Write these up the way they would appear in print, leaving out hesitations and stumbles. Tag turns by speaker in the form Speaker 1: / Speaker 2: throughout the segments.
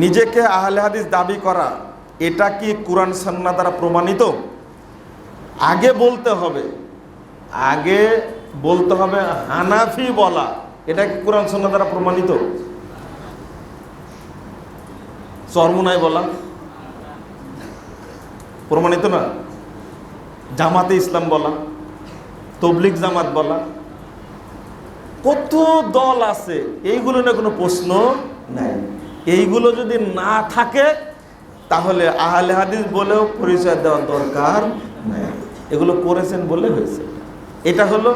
Speaker 1: নিজেকে আহলে হাদিস দাবি করা এটা কি কোরআন সুন্নাহ দ্বারা প্রমাণিত? আগে বলতে হবে হানাফি বলা এটা কি কোরআন সুন্নাহ দ্বারা প্রমাণিত? চরমুনাই বলা প্রমাণিত না? জামাতে ইসলাম বলা, তবলিগ জামাত বলা, কত দল আছে, এইগুলো নিয়ে কোনো প্রশ্ন নাই। এইগুলো যদি না থাকে তাহলে আহলে হাদিস বলেও পরিচয় দেওয়ার দরকার নাই। এগুলো করেছেন বলে হয়েছে। এটা হলো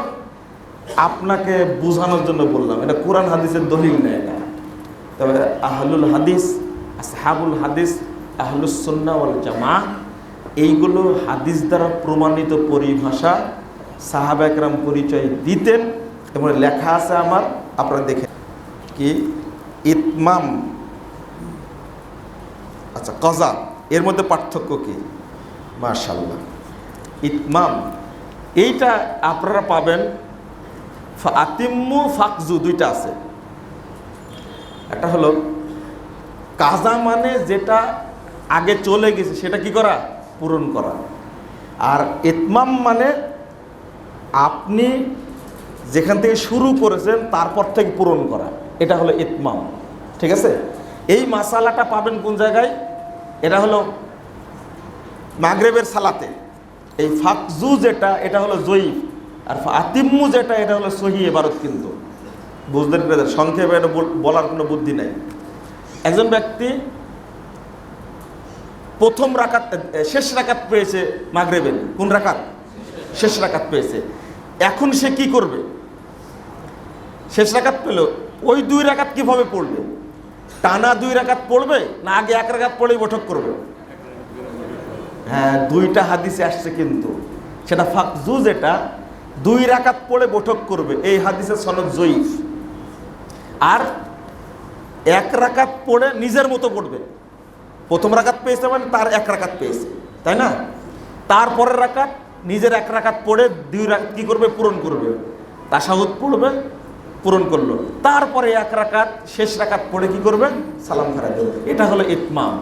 Speaker 1: আপনাকে বোঝানোর জন্য বললাম, এটা কোরআন হাদিসের দলিল নেই। এটা তবে আহলুল হাদিস, আসহাবুল হাদিস, আহলুস সুন্নাহ ওয়াল জামাআহ এইগুলো হাদিস দ্বারা প্রমাণিত পরিভাষা সাহাবা একরাম পরিচয় দিতেন এবং লেখা আছে আমার, আপনারা দেখে কি ইতমাম, আচ্ছা কজা, এর মধ্যে পার্থক্য কি? মাশাআল্লাহ, ইতমাম এইটা আপনারা পাবেন আতিম্মু ফাকজু, দুইটা আছে। একটা হলো কাজা মানে যেটা আগে চলে গেছে সেটা কি করা? পূরণ করা। আর ইতমাম মানে আপনি যেখান থেকে শুরু করেছেন তারপর থেকে পূরণ করা, এটা হলো ইতমাম। ঠিক আছে? এই মাসালাটা পাবেন কোন জায়গায়? এটা হলো মাগরিবের সালাতে। এই ফাকজু যেটা, এটা হলো জয়ীফ, আর আতিম্মু যেটা, এটা হলো সহিহ ইবারত। কিন্তু বুঝলেন ব্রাদার, সংক্ষেপে এটা বলার কোনো বুদ্ধি নাই। একজন ব্যক্তি প্রথম রাকাত, শেষ রাকাত পেয়েছে মাগরিবের। কোন রাকাত? শেষ রাকাত পেয়েছে। এখন সে কি করবে? শেষ রাকাত পেল, ওই 2 রাকাত কিভাবে পড়বে? টানা 2 রাকাত পড়বে না আগে 1 রাকাত পড়েই বৈঠক করবে? হ্যাঁ, 2টা হাদিসে আসছে, কিন্তু সেটা ফাকজু যেটা 2 রাকাত পড়ে বৈঠক করবে, এই হাদিসের সনদ জয়ীফ। আর 1 রাকাত পড়ে নিজের মতো পড়বে। প্রথম রাকাত পেয়েছে মানে তার 1 রাকাত পেয়েছে, তাই না? তারপরের রাকাত নিজের 1 রাকাত পড়ে 2 রাকাত কি করবে? পূরণ করবে। তাশাহুদ পড়বে, পূরণ করলো। তারপরে 1 রাকাত, শেষ রাকাত পড়ে কি করবে? সালাম ফেরাই দেবে। এটা হলো ইতমাম।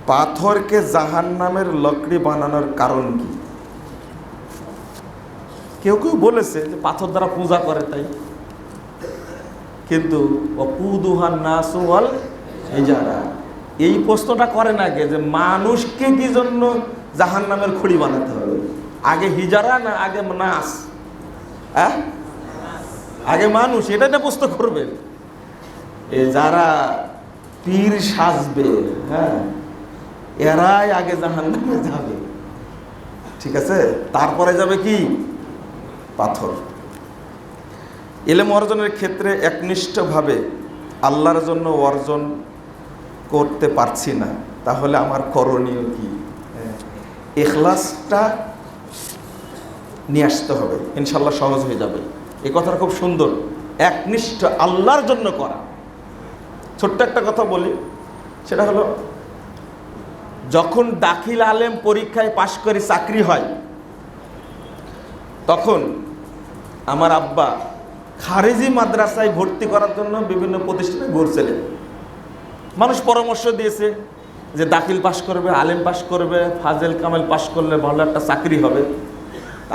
Speaker 1: পাথরকে জাহান্নামের লকড়ি বানানোর কারণ কি? কেউ কেউ বলেছে যে পাথর দ্বারা পূজা করে তাই, কিন্তু ওয়াকুদুহান নাসু ওয়াল হিজারা, এই প্রশ্নটা করেন আগে যে মানুষকে কি জন্য জাহান্নামের খড়ি বানাতে হবে? আগে হিজারা না আগে নাস? হ্যাঁ, আগে মানুষ, এটা না প্রশ্ন করবেন। যারা পীর সাজবে, হ্যাঁ, এরাই আগে জাহান্নামে যাবে। ঠিক আছে? তারপরে যাবে কি? পাথর। ইলম অর্জনের ক্ষেত্রে একনিষ্ঠভাবে আল্লাহর জন্য অর্জন করতে পারছি না, তাহলে আমার করণীয় কি? ইখলাসটা নিয়ে আসতে হবে, ইনশাল্লাহ সহজ হয়ে যাবে। এই কথাটা খুব সুন্দর, একনিষ্ঠ আল্লাহর জন্য করা। ছোট্ট একটা কথা বলি, সেটা হলো যখন দাখিল আলেম পরীক্ষায় পাশ করে চাকরি হয়, তখন আমার আব্বা খারেজি মাদ্রাসায় ভর্তি করার জন্য বিভিন্ন প্রতিষ্ঠানে ঘুরছিলেন। মানুষ পরামর্শ দিয়েছে যে দাখিল পাশ করবে, আলেম পাশ করবে, ফাজেল কামেল পাশ করলে ভালো একটা চাকরি হবে।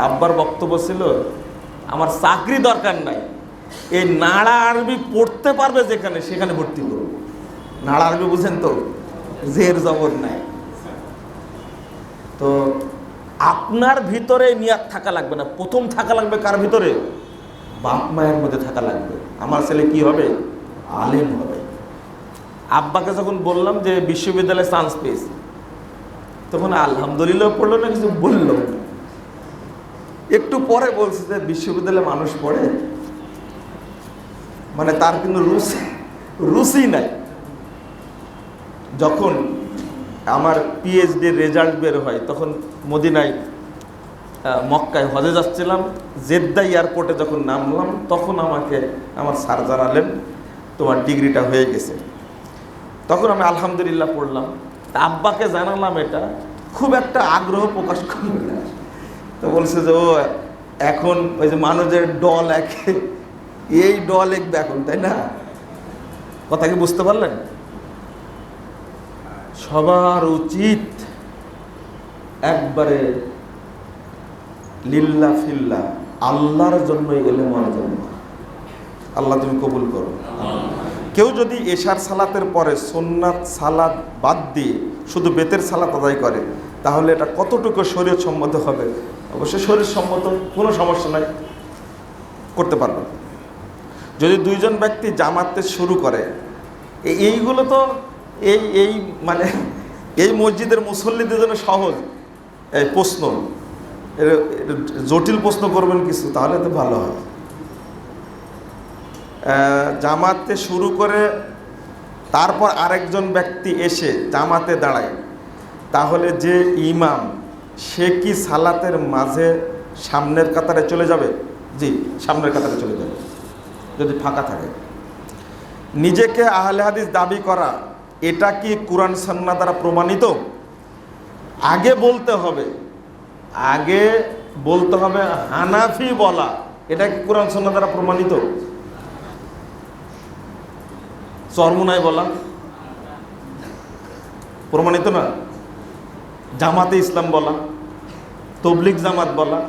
Speaker 1: আব্বার বক্তব্য ছিল, আমার চাকরি দরকার নাই, এই নাড়া আরবি পড়তে পারবে যেখানে সেখানে ভর্তি করব। নাড়া আরবি বুঝেন তো, জের জবর নাই। তো আপনার ভিতরে নিয়াত থাকা লাগবে না, প্রথম থাকা লাগবে কার ভিতরে? বাপ মায়ের মধ্যে থাকা লাগবে, আমার ছেলে কি হবে? আলেম হবে। আব্বাকে যখন বললাম যে বিশ্ববিদ্যালয়ে চান্স পেয়েছি, তখন আলহামদুলিল্লাহ পড়লো না, কিছু বললো। একটু পরে বলছে যে বিশ্ববিদ্যালয়ে মানুষ পড়ে, মানে তার কিন্তু রুচি নাই। যখন আমার পিএইচডির রেজাল্ট বের হয়, তখন মদিনায় মক্কায় হজে যাচ্ছিলাম, জেদ্দা এয়ারপোর্টে যখন নামলাম, তখন আমাকে আমার স্যার জানালেন তোমার ডিগ্রিটা হয়ে গেছে। তখন আমি আলহামদুলিল্লাহ পড়লাম। আব্বাকে জানালাম, এটা খুব একটা আগ্রহ প্রকাশ করল না। তো বলছে যে ও এখন ওই যে মানুষের দল একে, এই দল একবে এখন, তাই না? কথা কি বুঝতে পারলেন? সবার উচিত একবারে লিল্লাহ ফিল্লাহ, আল্লাহর জন্য ইলম অর্জন। আল্লাহ তুমি কবুল করো। কেউ যদি এশার সালাতের পরে সুন্নাত সালাত বাদ দিয়ে শুধু বেতের সালাত আদায় করে, তাহলে এটা কতটুকু শরীয়ত সম্মত হবে? অবশ্যই শরীয়ত সম্মত, কোনো সমস্যা নাই, করতে পারবে। যদি দুইজন ব্যক্তি জামাতে শুরু করে, এইগুলো তো এই মানে এই মসজিদের মুসল্লিদের জন্য সহজ এই প্রশ্ন, জটিল প্রশ্ন করবেন কিছু, তাহলে তো ভালো হয়। জামাতে শুরু করে তারপর আরেকজন ব্যক্তি এসে জামাতে দাঁড়ায়, তাহলে যে ইমাম সে কি সালাতের মাঝে সামনের কাতারে চলে যাবে? জি, সামনের কাতারে চলে যাবে যদি ফাঁকা থাকে। নিজেকে আহলে হাদিস দাবি করা, এটা কি কুরআন সুন্নাহ দ্বারা প্রমাণিত? আগে বলতে হবে হানাফি বলা, এটা কি কুরআন সুন্নাহ দ্বারা প্রমাণিত? চরমুনাই বলা প্রমাণিত না? জামাতে ইসলাম বলা, তবলিগ জামাত বলা,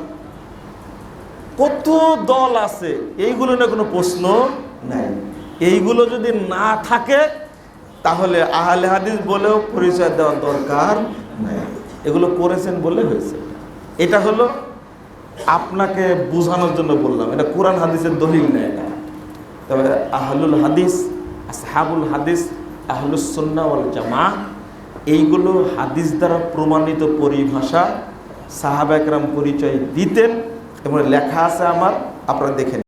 Speaker 1: কত দল আছে, এইগুলো না কোনো প্রশ্ন নাই। এইগুলো যদি না থাকে তাহলে আহলে হাদিস বলেও পরিচয় দেওয়ার দরকার নাই। এগুলো করেছেন বলে হয়েছে। এটা হলো আপনাকে বোঝানোর জন্য বললাম, এটা কোরআন হাদিসের দলিল নেই। এটা তবে আহলুল হাদিস, আসহাবুল হাদিস, আহলুস সুন্নাহ ওয়াল জামাআহ, এইগুলো হাদিস দ্বারা প্রমাণিত পরিভাষা সাহাবা একরাম পরিচয় দিতেন এবং লেখা আছে আমার, আপনারা দেখেন।